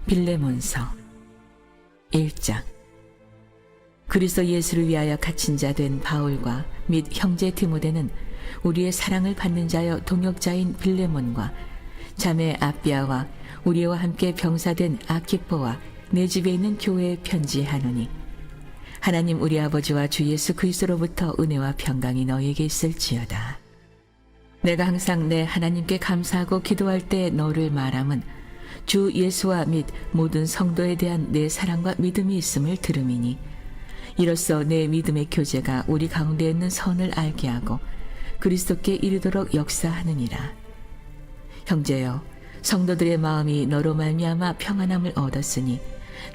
빌레몬서 1장. 그리스도 예수를 위하여 갇힌 자 된 바울과 및 형제 디모데는 우리의 사랑을 받는 자여 동역자인 빌레몬과 자매 아비아와 우리와 함께 병사된 아키포와 내 집에 있는 교회에 편지하노니, 하나님 우리 아버지와 주 예수 그리스도로부터 은혜와 평강이 너희에게 있을지어다. 내가 항상 내 하나님께 감사하고 기도할 때 너를 말함은 주 예수와 및 모든 성도에 대한 내 사랑과 믿음이 있음을 들음이니, 이로써 내 믿음의 교제가 우리 가운데 있는 선을 알게 하고 그리스도께 이르도록 역사하느니라. 형제여, 성도들의 마음이 너로 말미암아 평안함을 얻었으니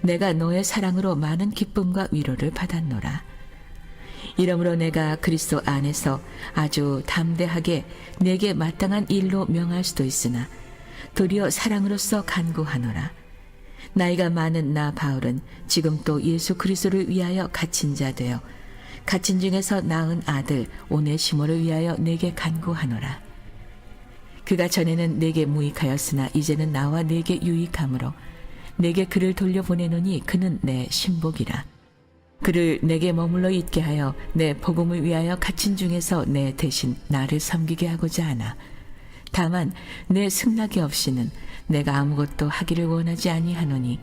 내가 너의 사랑으로 많은 기쁨과 위로를 받았노라. 이러므로 내가 그리스도 안에서 아주 담대하게 내게 마땅한 일로 명할 수도 있으나 도리어 사랑으로서 간구하노라. 나이가 많은 나 바울은 지금 또 예수 그리스도를 위하여 갇힌 자 되어 갇힌 중에서 낳은 아들 오네시모를 위하여 내게 간구하노라. 그가 전에는 내게 무익하였으나 이제는 나와 내게 유익함으로 내게 그를 돌려보내노니 그는 내 신복이라. 그를 내게 머물러 있게 하여 내 복음을 위하여 갇힌 중에서 내 대신 나를 섬기게 하고자 하나, 다만 내 승낙이 없이는 내가 아무것도 하기를 원하지 아니하노니,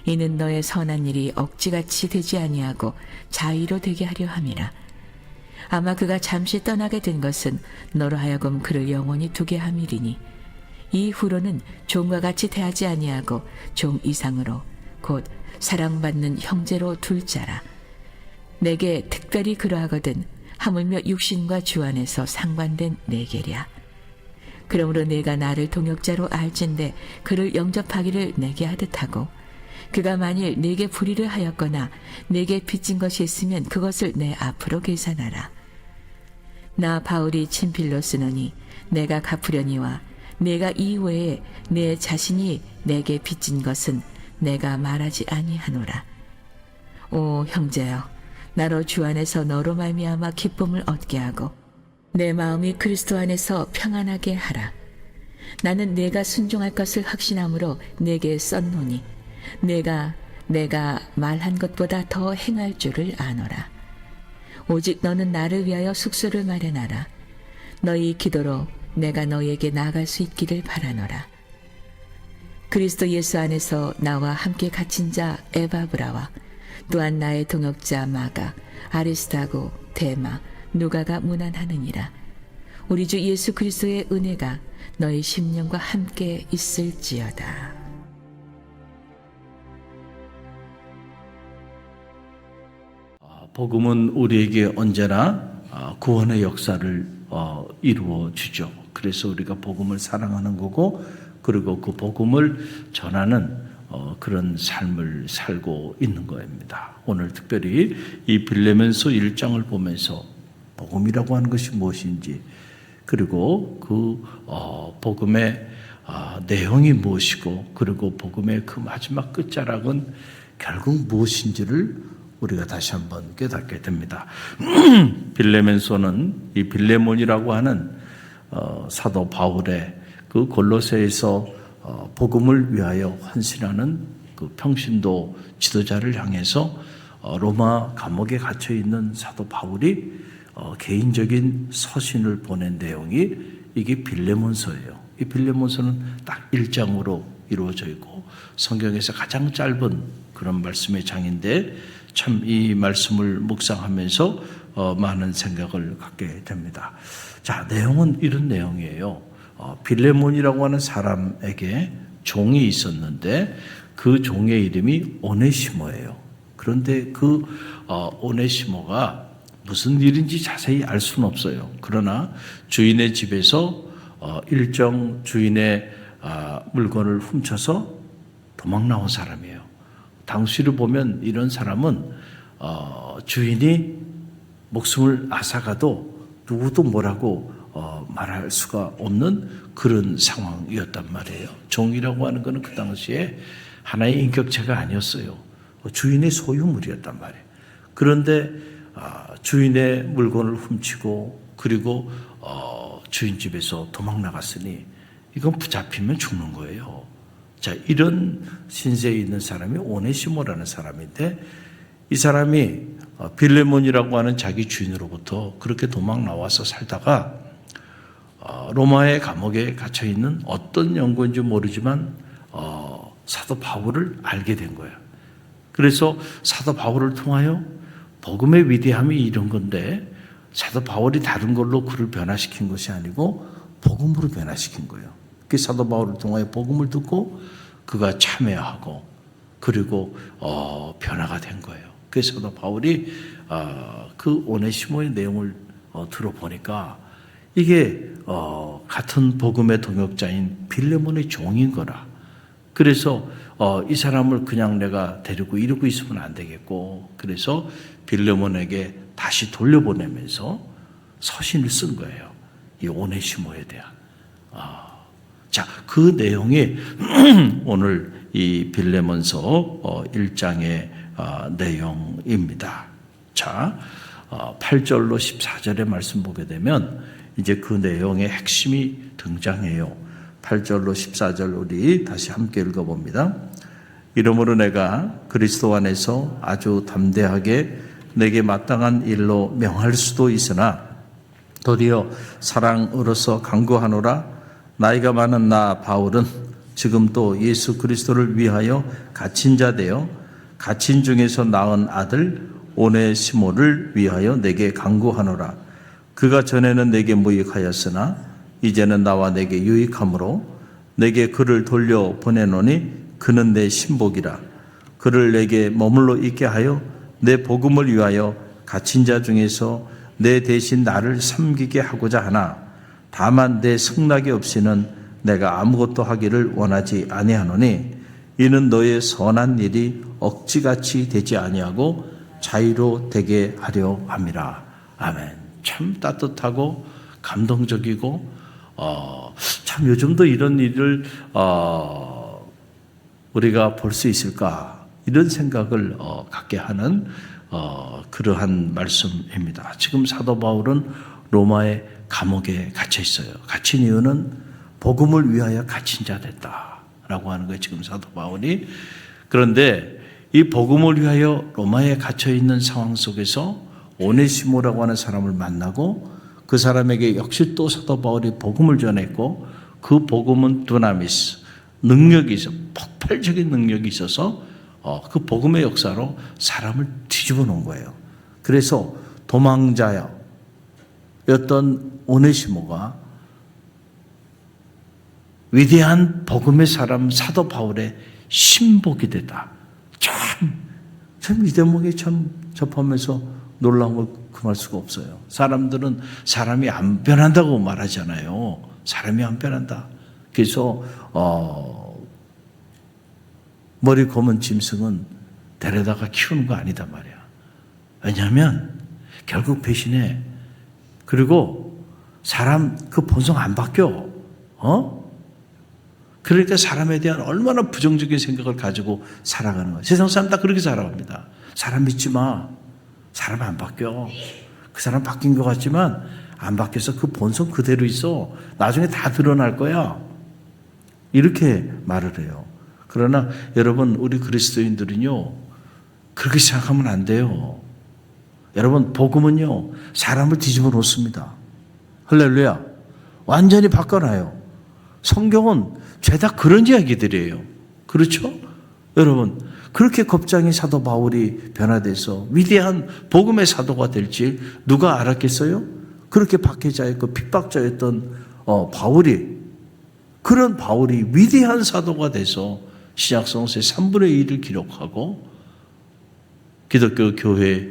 이는 너의 선한 일이 억지같이 되지 아니하고 자의로 되게 하려 함이라. 아마 그가 잠시 떠나게 된 것은 너로 하여금 그를 영원히 두게 함이리니, 이후로는 종과 같이 대하지 아니하고 종 이상으로 곧 사랑받는 형제로 둘 자라. 내게 특별히 그러하거든 하물며 육신과 주 안에서 상관된 내게랴. 그러므로 내가 나를 동역자로 알진대 그를 영접하기를 내게 하듯 하고, 그가 만일 내게 불의를 하였거나 내게 빚진 것이 있으면 그것을 내 앞으로 계산하라. 나 바울이 친필로 쓰노니 내가 갚으려니와 내가 이외에 내 자신이 내게 빚진 것은 내가 말하지 아니하노라. 오 형제여, 나로 주 안에서 너로 말미암아 기쁨을 얻게 하고 내 마음이 그리스도 안에서 평안하게 하라. 나는 내가 순종할 것을 확신함으로 내게 썼노니 내가 말한 것보다 더 행할 줄을 아노라. 오직 너는 나를 위하여 숙소를 마련하라. 너희 기도로 내가 너희에게 나아갈 수 있기를 바라노라. 그리스도 예수 안에서 나와 함께 갇힌 자 에바브라와 또한 나의 동역자 마가, 아리스타고, 데마, 누가가 문안하느니라. 우리 주 예수 그리스도의 은혜가 너희 심령과 함께 있을지어다. 복음은 우리에게 언제나 구원의 역사를 이루어 주죠. 그래서 우리가 복음을 사랑하는 거고, 그리고 그 복음을 전하는 그런 삶을 살고 있는 겁니다. 오늘 특별히 이 빌레몬서 1장을 보면서 복음이라고 하는 것이 무엇인지, 그리고 그 복음의 내용이 무엇이고, 그리고 복음의 그 마지막 끝자락은 결국 무엇인지를 우리가 다시 한번 깨닫게 됩니다. 빌레몬서는 이 빌레몬이라고 하는 사도 바울의 그 골로새에서 복음을 위하여 헌신하는 그 평신도 지도자를 향해서 로마 감옥에 갇혀 있는 사도 바울이 개인적인 서신을 보낸 내용이 이게 빌레몬서예요. 이 빌레몬서는 딱 1장으로 이루어져 있고 성경에서 가장 짧은 그런 말씀의 장인데, 참 이 말씀을 묵상하면서 많은 생각을 갖게 됩니다. 자, 내용은 이런 내용이에요. 빌레몬이라고 하는 사람에게 종이 있었는데 그 종의 이름이 오네시모예요. 그런데 그 오네시모가 무슨 일인지 자세히 알 수는 없어요. 그러나 주인의 집에서 일정 주인의 물건을 훔쳐서 도망 나온 사람이에요. 당시를 보면 이런 사람은 주인이 목숨을 앗아가도 누구도 뭐라고 말할 수가 없는 그런 상황이었단 말이에요. 종이라고 하는 것은 그 당시에 하나의 인격체가 아니었어요. 주인의 소유물이었단 말이에요. 그런데 주인의 물건을 훔치고 그리고 주인 집에서 도망 나갔으니 이건 붙잡히면 죽는 거예요. 자, 이런 신세에 있는 사람이 오네시모라는 사람인데, 이 사람이 빌레몬이라고 하는 자기 주인으로부터 그렇게 도망 나와서 살다가 로마의 감옥에 갇혀 있는 어떤 연고인지 모르지만 사도 바울을 알게 된 거예요. 그래서 사도 바울을 통하여 복음의 위대함이 이런 건데, 사도 바울이 다른 걸로 그를 변화시킨 것이 아니고 복음으로 변화시킨 거예요. 그 사도 바울을 통하여 복음을 듣고 그가 참여하고 그리고 변화가 된 거예요. 그래서 사도 바울이 그 오네시모의 내용을 들어보니까 이게 같은 복음의 동역자인 빌레몬의 종인 거라. 그래서 이 사람을 그냥 내가 데리고 이러고 있으면 안 되겠고, 그래서 빌레몬에게 다시 돌려보내면서 서신을 쓴 거예요. 이 오네시모에 대한. 자, 그 내용이 오늘 이 빌레몬서 1장의 내용입니다. 자, 8절로 14절의 말씀 보게 되면 이제 그 내용의 핵심이 등장해요. 8절로 14절 우리 다시 함께 읽어봅니다. 이러므로 내가 그리스도 안에서 아주 담대하게 내게 마땅한 일로 명할 수도 있으나 도리어 사랑으로서 간구하노라. 나이가 많은 나 바울은 지금 또 예수 그리스도를 위하여 갇힌 자 되어 갇힌 중에서 낳은 아들 오네시모를 위하여 내게 간구하노라. 그가 전에는 내게 무익하였으나 이제는 나와 내게 유익함으로 내게 그를 돌려 보내노니 그는 내 신복이라. 그를 내게 머물러 있게 하여 내 복음을 위하여 갇힌 자 중에서 내 대신 나를 섬기게 하고자 하나 다만 내 승낙이 없이는 내가 아무것도 하기를 원하지 아니하노니 이는 너의 선한 일이 억지같이 되지 아니하고 자유로 되게 하려 함이라. 아멘. 참 따뜻하고 감동적이고 참 요즘도 이런 일을 우리가 볼 수 있을까 이런 생각을 갖게 하는 그러한 말씀입니다. 지금 사도 바울은 로마의 감옥에 갇혀 있어요. 갇힌 이유는 복음을 위하여 갇힌 자 됐다라고 하는 거예요. 지금 사도 바울이. 그런데 이 복음을 위하여 로마에 갇혀 있는 상황 속에서 오네시모라고 하는 사람을 만나고 그 사람에게 역시 또 사도 바울이 복음을 전했고 그 복음은 두나미스, 능력이 있어, 폭발적인 능력이 있어서 그 복음의 역사로 사람을 뒤집어 놓은 거예요. 그래서 도망자였던 오네시모가 위대한 복음의 사람 사도 바울의 신복이 됐다. 참 이 대목에 참 접하면서 놀라운 걸 금할 수가 없어요. 사람들은 사람이 안 변한다고 말하잖아요. 사람이 안 변한다. 그래서 머리 검은 짐승은 데려다가 키우는 거 아니다 말이야. 왜냐하면 결국 배신해. 그리고 사람 그 본성 안 바뀌어. 그러니까 사람에 대한 얼마나 부정적인 생각을 가지고 살아가는 거야. 세상 사람 다 그렇게 살아갑니다. 사람 믿지 마. 사람 안 바뀌어. 그 사람 바뀐 것 같지만 안 바뀌어서 그 본성 그대로 있어. 나중에 다 드러날 거야. 이렇게 말을 해요. 그러나 여러분 우리 그리스도인들은요 그렇게 생각하면 안 돼요. 여러분 복음은요 사람을 뒤집어 놓습니다. 할렐루야. 완전히 바꿔놔요. 성경은 죄다 그런 이야기들이에요. 그렇죠? 여러분 그렇게 겁장이 사도 바울이 변화돼서 위대한 복음의 사도가 될지 누가 알았겠어요? 그렇게 박해자였고 핍박자였던 바울이 그런 바울이 위대한 사도가 돼서 신약성서의 3분의 1을 기록하고 기독교 교회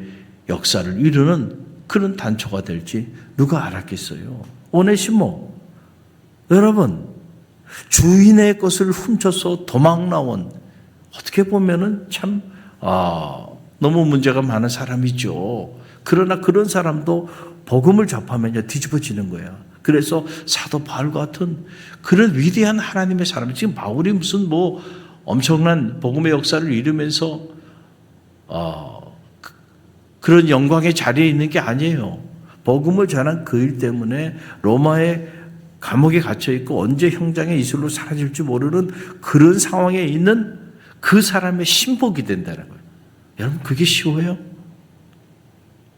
역사를 이루는 그런 단초가 될지 누가 알았겠어요? 오네시모 여러분 주인의 것을 훔쳐서 도망 나온 어떻게 보면은 참 너무 문제가 많은 사람이죠. 그러나 그런 사람도 복음을 접하면요 뒤집어지는 거예요. 그래서 사도 바울 같은 그런 위대한 하나님의 사람, 지금 바울이 무슨 뭐 엄청난 복음의 역사를 이루면서 그런 영광의 자리에 있는 게 아니에요. 복음을 전한 그 일 때문에 로마의 감옥에 갇혀 있고 언제 형장의 이슬로 사라질지 모르는 그런 상황에 있는 그 사람의 신복이 된다는 거예요. 여러분, 그게 쉬워요?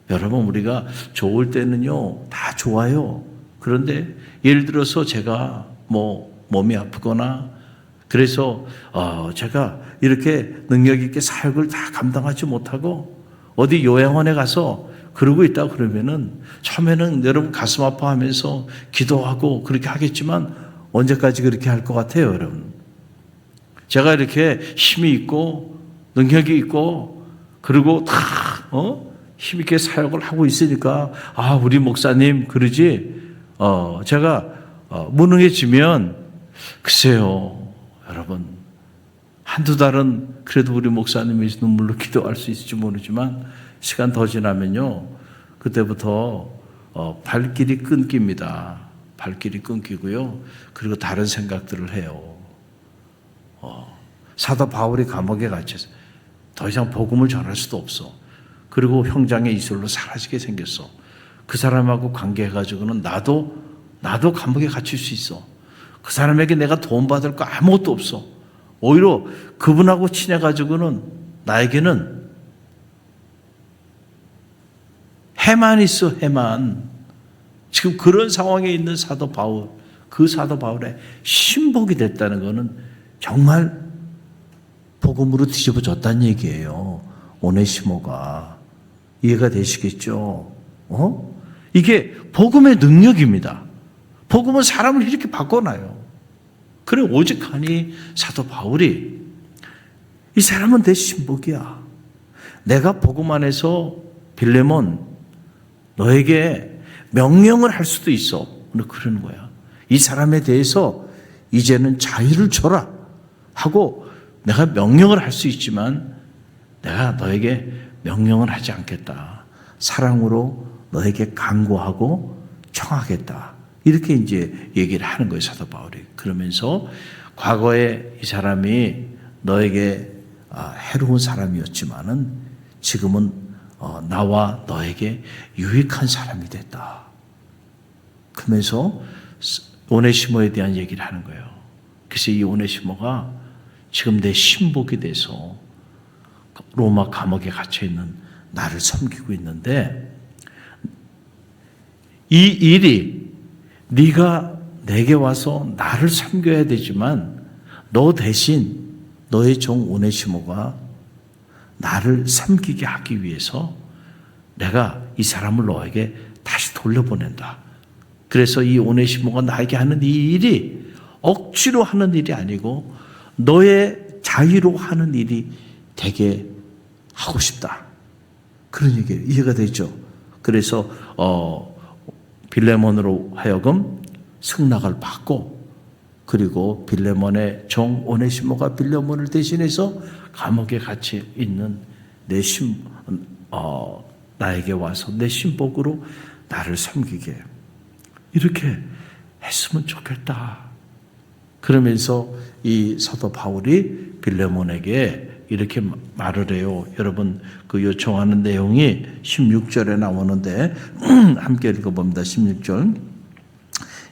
여러분, 우리가 좋을 때는요 다 좋아요. 그런데 예를 들어서 제가 몸이 아프거나 그래서 제가 이렇게 능력 있게 사역을 다 감당하지 못하고 어디 요양원에 가서 그러고 있다 그러면은 처음에는 여러분 가슴 아파하면서 기도하고 그렇게 하겠지만 언제까지 그렇게 할 것 같아요, 여러분? 제가 이렇게 힘이 있고 능력이 있고 그리고 다 힘있게 사역을 하고 있으니까 우리 목사님 그러지 제가 무능해지면 글쎄요, 여러분, 한두 달은 그래도 우리 목사님이 눈물로 기도할 수 있을지 모르지만 시간 더 지나면요 그때부터 발길이 끊깁니다. 발길이 끊기고요. 그리고 다른 생각들을 해요. 사도 바울이 감옥에 갇혀서 더 이상 복음을 전할 수도 없어. 그리고 형장의 이슬로 사라지게 생겼어. 그 사람하고 관계해가지고는 나도 감옥에 갇힐 수 있어. 그 사람에게 내가 도움받을 거 아무것도 없어. 오히려 그분하고 친해가지고는 나에게는 해만 있어, 해만. 지금 그런 상황에 있는 사도 바울, 그 사도 바울의 신복이 됐다는 것은 정말 복음으로 뒤집어졌다는 얘기예요. 오네시모가. 이해가 되시겠죠? 이게 복음의 능력입니다. 복음은 사람을 이렇게 바꿔놔요. 그래 오직하니 사도 바울이 이 사람은 내 신복이야. 내가 복음 안에서 빌레몬 너에게 명령을 할 수도 있어. 그러는 거야. 이 사람에 대해서 이제는 자유를 줘라 하고 내가 명령을 할 수 있지만 내가 너에게 명령을 하지 않겠다. 사랑으로 너에게 간구하고 청하겠다. 이렇게 이제 얘기를 하는 거예요, 사도 바울이. 그러면서 과거에 이 사람이 너에게 해로운 사람이었지만은 지금은 나와 너에게 유익한 사람이 됐다. 그러면서 오네시모에 대한 얘기를 하는 거예요. 그래서 이 오네시모가 지금 내 신복이 돼서 로마 감옥에 갇혀 있는 나를 섬기고 있는데 이 일이 네가 내게 와서 나를 섬겨야 되지만 너 대신 너의 종 오네시모가 나를 섬기게 하기 위해서 내가 이 사람을 너에게 다시 돌려보낸다. 그래서 이 오네시모가 나에게 하는 이 일이 억지로 하는 일이 아니고 너의 자유로 하는 일이 되게 하고 싶다. 그런 얘기예요. 이해가 되죠? 그래서 빌레몬으로 하여금 승낙을 받고 그리고 빌레몬의 종 오네시모가 빌레몬을 대신해서 감옥에 갇혀 있는 나에게 와서 내 신복으로 나를 섬기게 이렇게 했으면 좋겠다. 그러면서 이 사도 바울이 빌레몬에게 이렇게 말을 해요. 여러분 그 요청하는 내용이 16절에 나오는데 함께 읽어봅니다. 16절.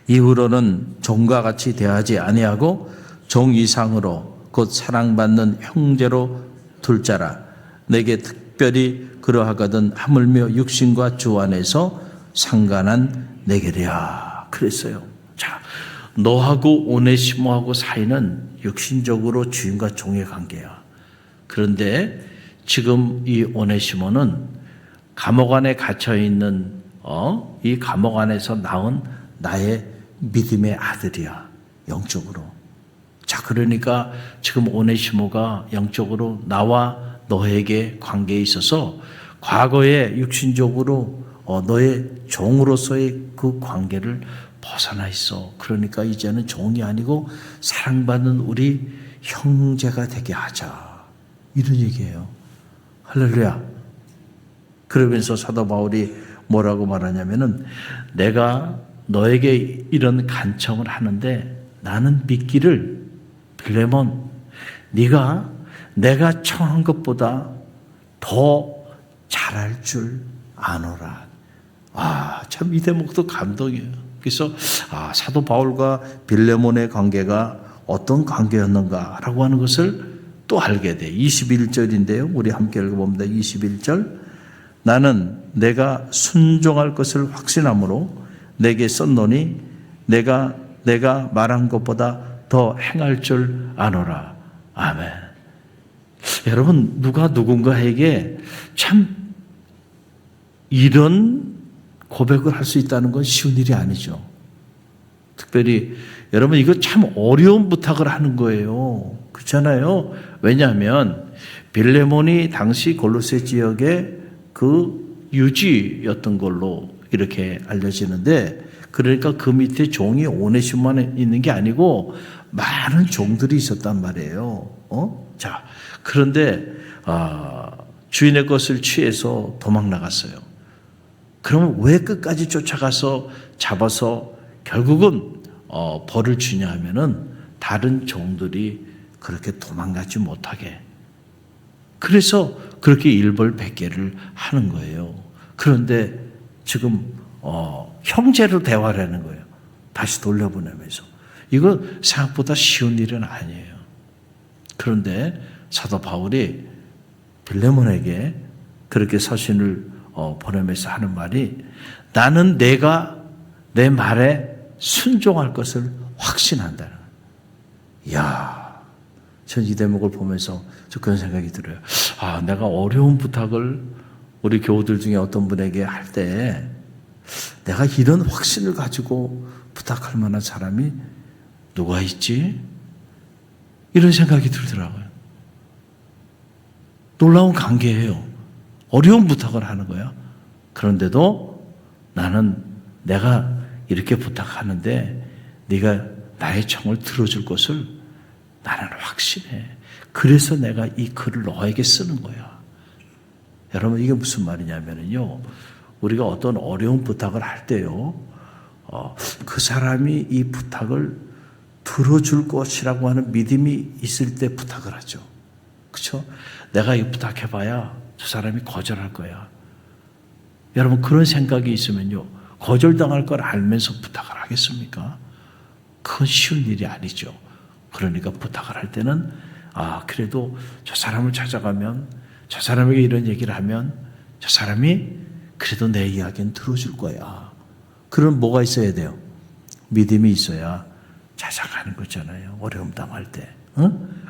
이후로는 종과 같이 대하지 아니하고 종 이상으로 곧 사랑받는 형제로 둘 자라. 내게 특별히 그러하거든 하물며 육신과 주 안에서 상관한 내게랴. 그랬어요. 자, 너하고 오네시모하고 사이는 육신적으로 주인과 종의 관계야. 그런데 지금 이 오네시모는 감옥 안에 갇혀 있는 이 감옥 안에서 낳은 나의 믿음의 아들이야. 영적으로. 자, 그러니까 지금 오네시모가 영적으로 나와 너에게 관계에 있어서 과거에 육신적으로 너의 종으로서의 그 관계를 벗어나 있어. 그러니까 이제는 종이 아니고 사랑받는 우리 형제가 되게 하자. 이런 얘기예요. 할렐루야. 그러면서 사도 바울이 뭐라고 말하냐면은 내가 너에게 이런 간청을 하는데 나는 믿기를 빌레몬 네가 내가 청한 것보다 더 잘할 줄 아노라. 참 이 대목도 감동이에요. 그래서 사도 바울과 빌레몬의 관계가 어떤 관계였는가라고 하는 것을 또 알게 돼. 21절인데요. 우리 함께 읽어봅니다. 21절. 나는 내가 순종할 것을 확신함으로 내게 썼노니 내가 말한 것보다 더 행할 줄 아노라. 아멘. 여러분, 누가 누군가에게 참 이런 고백을 할 수 있다는 건 쉬운 일이 아니죠. 특별히 여러분, 이거 참 어려운 부탁을 하는 거예요. 그렇잖아요. 왜냐하면 빌레몬이 당시 골로새 지역의 그 유지였던 걸로 이렇게 알려지는데, 그러니까 그 밑에 종이 오네시모만 있는 게 아니고 많은 종들이 있었단 말이에요. 자, 그런데 주인의 것을 취해서 도망 나갔어요. 그러면 왜 끝까지 쫓아가서 잡아서 결국은 벌을 주냐 하면은 다른 종들이 그렇게 도망가지 못하게, 그래서 그렇게 일벌백계를 하는 거예요. 그런데 지금 형제로 대화를 하는 거예요. 다시 돌려보내면서. 이거 생각보다 쉬운 일은 아니에요. 그런데 사도 바울이 빌레몬에게 그렇게 서신을 보내면서 하는 말이, 나는 내가 내 말에 순종할 것을 확신한다는 거예요. 이야, 전 이 대목을 보면서 저 그런 생각이 들어요. 내가 어려운 부탁을 우리 교우들 중에 어떤 분에게 할 때 내가 이런 확신을 가지고 부탁할 만한 사람이 누가 있지? 이런 생각이 들더라고요. 놀라운 관계예요. 어려운 부탁을 하는 거야. 그런데도 나는 내가 이렇게 부탁하는데 네가 나의 청을 들어줄 것을 나는 확신해. 그래서 내가 이 글을 너에게 쓰는 거야. 여러분, 이게 무슨 말이냐면요, 우리가 어떤 어려운 부탁을 할 때요, 그 사람이 이 부탁을 들어줄 것이라고 하는 믿음이 있을 때 부탁을 하죠. 그렇죠? 내가 이 부탁해봐야 저 사람이 거절할 거야. 여러분, 그런 생각이 있으면요, 거절당할 걸 알면서 부탁을 하겠습니까? 그건 쉬운 일이 아니죠. 그러니까 부탁을 할 때는 그래도 저 사람을 찾아가면, 저 사람에게 이런 얘기를 하면 저 사람이 그래도 내 이야기는 들어줄 거야. 그럼 뭐가 있어야 돼요? 믿음이 있어야 찾아가는 거잖아요. 어려움 당할 때.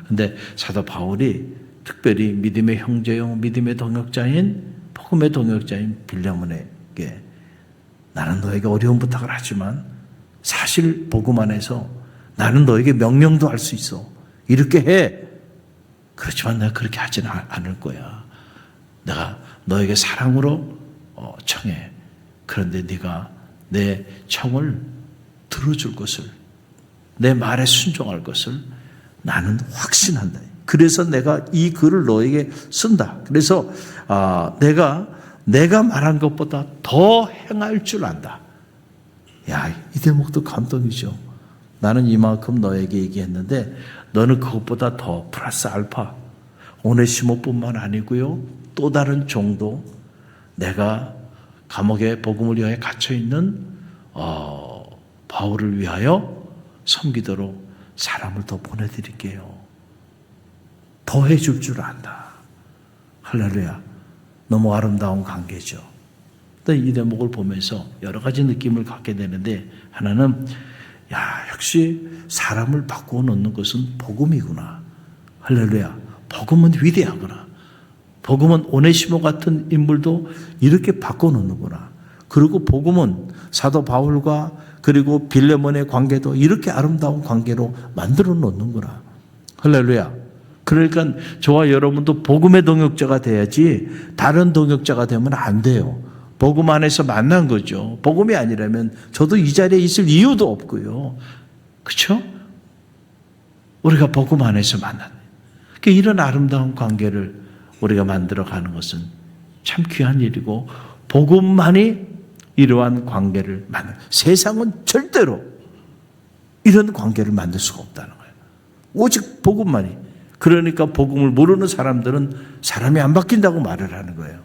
근데 사도 바울이 특별히 믿음의 형제요, 믿음의 동역자인, 복음의 동역자인 빌레몬에게, 나는 너에게 어려운 부탁을 하지만 사실 복음 안에서 나는 너에게 명령도 할 수 있어. 이렇게 해. 그렇지만 내가 그렇게 하지는 않을 거야. 내가 너에게 사랑으로 청해. 그런데 네가 내 청을 들어줄 것을, 내 말에 순종할 것을 나는 확신한다. 그래서 내가 이 글을 너에게 쓴다. 그래서 내가 말한 것보다 더 행할 줄 안다. 야, 이 대목도 감동이죠. 나는 이만큼 너에게 얘기했는데 너는 그것보다 더 플러스 알파, 오네시모뿐만 아니고요, 또 다른 종도 내가 감옥에 복음을 위하여 갇혀있는 바울을 위하여 섬기도록 사람을 더 보내드릴게요. 더 해줄 줄 안다. 할렐루야. 너무 아름다운 관계죠. 이 대목을 보면서 여러 가지 느낌을 갖게 되는데, 하나는 역시 사람을 바꾸어 놓는 것은 복음이구나. 할렐루야. 복음은 위대하구나. 복음은 오네시모 같은 인물도 이렇게 바꿔 놓는구나. 그리고 복음은 사도 바울과 그리고 빌레몬의 관계도 이렇게 아름다운 관계로 만들어 놓는구나. 할렐루야. 그러니까 저와 여러분도 복음의 동역자가 돼야지 다른 동역자가 되면 안 돼요. 복음 안에서 만난 거죠. 복음이 아니라면 저도 이 자리에 있을 이유도 없고요. 그렇죠? 우리가 복음 안에서 만났네. 그러니까 이런 아름다운 관계를 우리가 만들어가는 것은 참 귀한 일이고, 복음만이 이러한 관계를 만들, 세상은 절대로 이런 관계를 만들 수가 없다는 거예요. 오직 복음만이. 그러니까 복음을 모르는 사람들은 사람이 안 바뀐다고 말을 하는 거예요.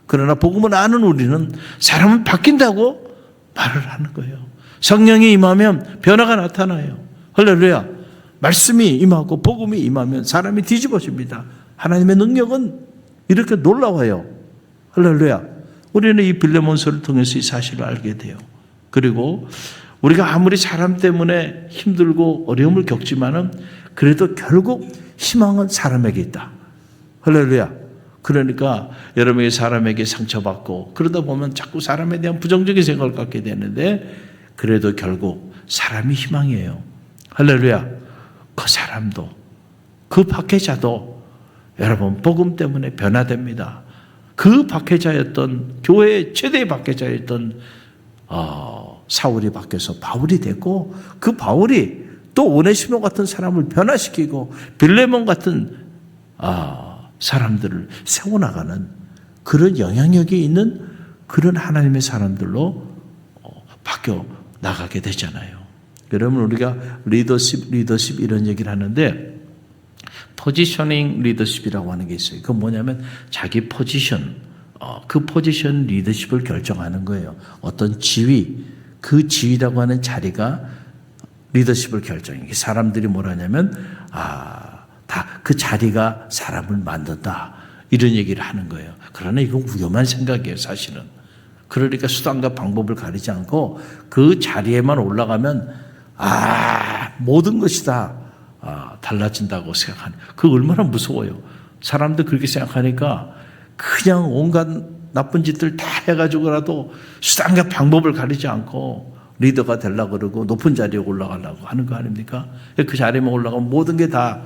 그러나 복음을 아는 우리는 사람은 바뀐다고 말을 하는 거예요. 성령이 임하면 변화가 나타나요. 할렐루야. 말씀이 임하고 복음이 임하면 사람이 뒤집어집니다. 하나님의 능력은 이렇게 놀라워요. 할렐루야. 우리는 이 빌레몬서를 통해서 이 사실을 알게 돼요. 그리고 우리가 아무리 사람 때문에 힘들고 어려움을 겪지만은 그래도 결국 희망은 사람에게 있다. 할렐루야. 그러니까 여러분이 사람에게 상처받고 그러다 보면 자꾸 사람에 대한 부정적인 생각을 갖게 되는데 그래도 결국 사람이 희망이에요. 할렐루야. 그 사람도 그 박해자도 여러분 복음 때문에 변화됩니다. 그 박해자였던 교회의 최대의 박해자였던 사울이 바뀌어서 바울이 됐고 그 바울이 또 오네시모 같은 사람을 변화시키고 빌레몬 같은 사람들을 세워나가는 그런 영향력이 있는 그런 하나님의 사람들로 바뀌어 나가게 되잖아요. 여러분 우리가 리더십 이런 얘기를 하는데 포지셔닝 리더십이라고 하는 게 있어요. 그건 뭐냐면 자기 포지션, 그 포지션 리더십을 결정하는 거예요. 어떤 지위, 그 지위라고 하는 자리가 리더십을 결정해요. 사람들이 뭐라냐면 다 그 자리가 사람을 만든다 이런 얘기를 하는 거예요. 그러나 이건 위험한 생각이에요, 사실은. 그러니까 수단과 방법을 가리지 않고 그 자리에만 올라가면 모든 것이 다 달라진다고 생각하는. 그 얼마나 무서워요. 사람들 그렇게 생각하니까 그냥 온갖 나쁜 짓들 다 해가지고라도 수단과 방법을 가리지 않고 리더가 되려고 그러고 높은 자리에 올라가려고 하는 거 아닙니까? 그 자리에만 올라가면 모든 게 다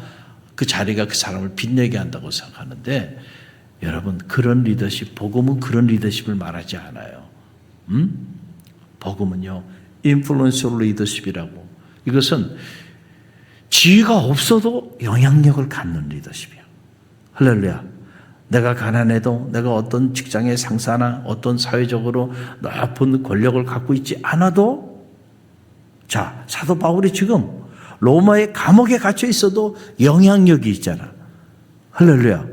그 자리가 그 사람을 빛내게 한다고 생각하는데 여러분 그런 리더십, 복음은 그런 리더십을 말하지 않아요. 복음은요 인플루언셜 리더십이라고. 이것은 지위가 없어도 영향력을 갖는 리더십이에요. 할렐루야. 내가 가난해도 내가 어떤 직장의 상사나 어떤 사회적으로 높은 권력을 갖고 있지 않아도 자 사도 바울이 지금 로마의 감옥에 갇혀 있어도 영향력이 있잖아. 할렐루야.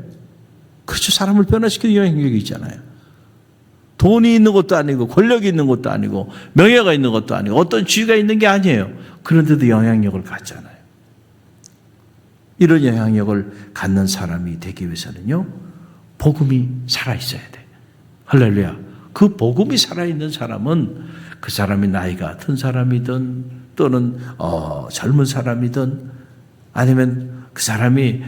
그렇죠. 사람을 변화시키는 영향력이 있잖아요. 돈이 있는 것도 아니고 권력이 있는 것도 아니고 명예가 있는 것도 아니고 어떤 지위가 있는 게 아니에요. 그런데도 영향력을 갖잖아요. 이런 영향력을 갖는 사람이 되기 위해서는요. 복음이 살아있어야 돼. 할렐루야. 그 복음이 살아있는 사람은 그 사람이 나이가 든 사람이든 또는 젊은 사람이든 아니면 그 사람이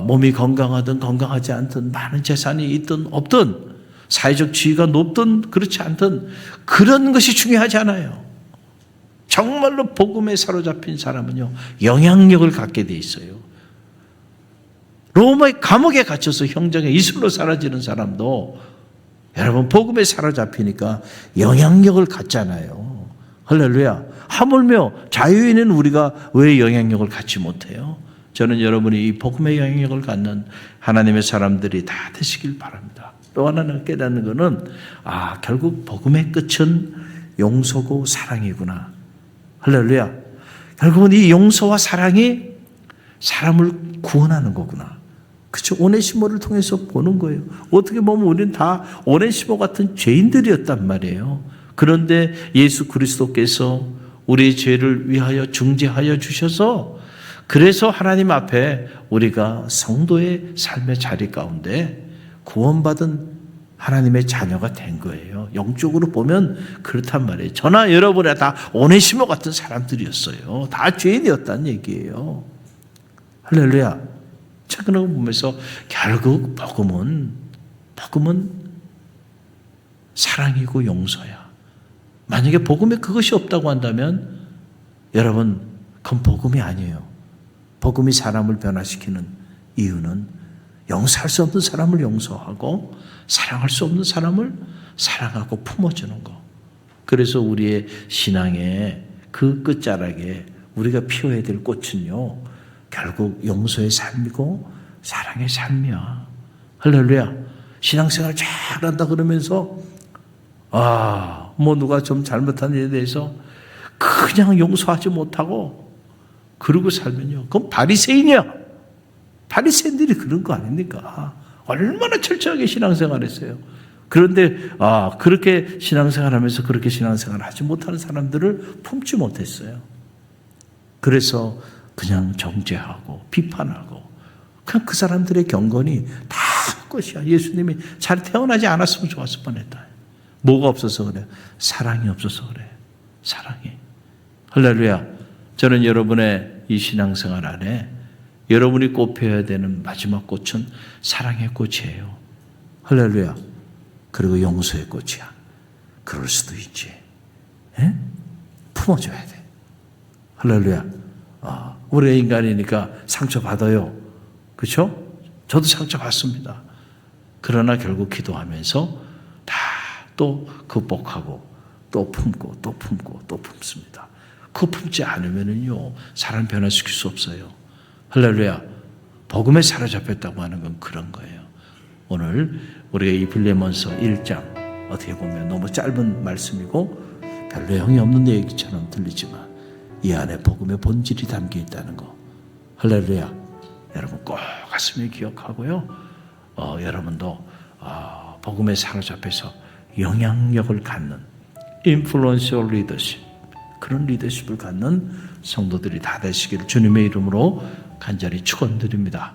몸이 건강하든 건강하지 않든 많은 재산이 있든 없든 사회적 지위가 높든 그렇지 않든 그런 것이 중요하지 않아요. 정말로 복음에 사로잡힌 사람은요 영향력을 갖게 돼 있어요. 로마의 감옥에 갇혀서 형장에 이슬로 사라지는 사람도 여러분 복음에 사로잡히니까 영향력을 갖잖아요. 할렐루야. 하물며 자유인은 우리가 왜 영향력을 갖지 못해요? 저는 여러분이 이 복음의 영향력을 갖는 하나님의 사람들이 다 되시길 바랍니다. 또 하나는 깨닫는 것은 결국 복음의 끝은 용서고 사랑이구나. 할렐루야. 결국은 이 용서와 사랑이 사람을 구원하는 거구나. 그렇죠. 오네시모를 통해서 보는 거예요. 어떻게 보면 우리는 다 오네시모 같은 죄인들이었단 말이에요. 그런데 예수 그리스도께서 우리의 죄를 위하여 중재하여 주셔서 그래서 하나님 앞에 우리가 성도의 삶의 자리 가운데 구원받은 하나님의 자녀가 된 거예요. 영적으로 보면 그렇단 말이에요. 저나 여러분이 다 오네시모 같은 사람들이었어요. 다 죄인이었다는 얘기예요. 할렐루야. 최근에 보면서 결국 복음은 사랑이고 용서야. 만약에 복음에 그것이 없다고 한다면 여러분 그건 복음이 아니에요. 복음이 사람을 변화시키는 이유는 용서할 수 없는 사람을 용서하고 사랑할 수 없는 사람을 사랑하고 품어주는 거. 그래서 우리의 신앙의 그 끝자락에 우리가 피워야 될 꽃은요 결국 용서의 삶이고 사랑의 삶이야. 할렐루야. 신앙생활 잘한다 그러면서 누가 좀 잘못한 일에 대해서 그냥 용서하지 못하고 그러고 살면요 그건 바리새인이야. 바리새인들이 그런 거 아닙니까? 얼마나 철저하게 신앙생활 했어요. 그런데 그렇게 신앙생활하면서 그렇게 신앙생활을 하지 못하는 사람들을 품지 못했어요. 그래서 그냥 정죄하고 비판하고 그냥 그 사람들의 경건이 다 것이야. 예수님이 잘 태어나지 않았으면 좋았을 뻔했다. 뭐가 없어서 그래? 사랑이 없어서 그래. 사랑이. 할렐루야. 저는 여러분의 이 신앙생활 안에 여러분이 꼽혀야 되는 마지막 꽃은 사랑의 꽃이에요. 할렐루야. 그리고 용서의 꽃이야. 그럴 수도 있지. 에? 품어줘야 돼. 할렐루야. 우리가 인간이니까 상처받아요. 그렇죠? 저도 상처받습니다. 그러나 결국 기도하면서 다 또 극복하고 또 품고 또 품고 또 품습니다. 그 품지 않으면은요 사람 변화시킬 수 없어요. 할렐루야. 복음에 사로잡혔다고 하는 건 그런 거예요. 오늘 우리가 이 빌레몬서 1장 어떻게 보면 너무 짧은 말씀이고 별 내용이 없는 얘기처럼 들리지만 이 안에 복음의 본질이 담겨 있다는 거. 할렐루야. 여러분 꼭 가슴에 기억하고요. 여러분도 복음에 사로잡혀서 영향력을 갖는 인플루언셜 리더십, 그런 리더십을 갖는 성도들이 다 되시기를 주님의 이름으로 간절히 축원드립니다.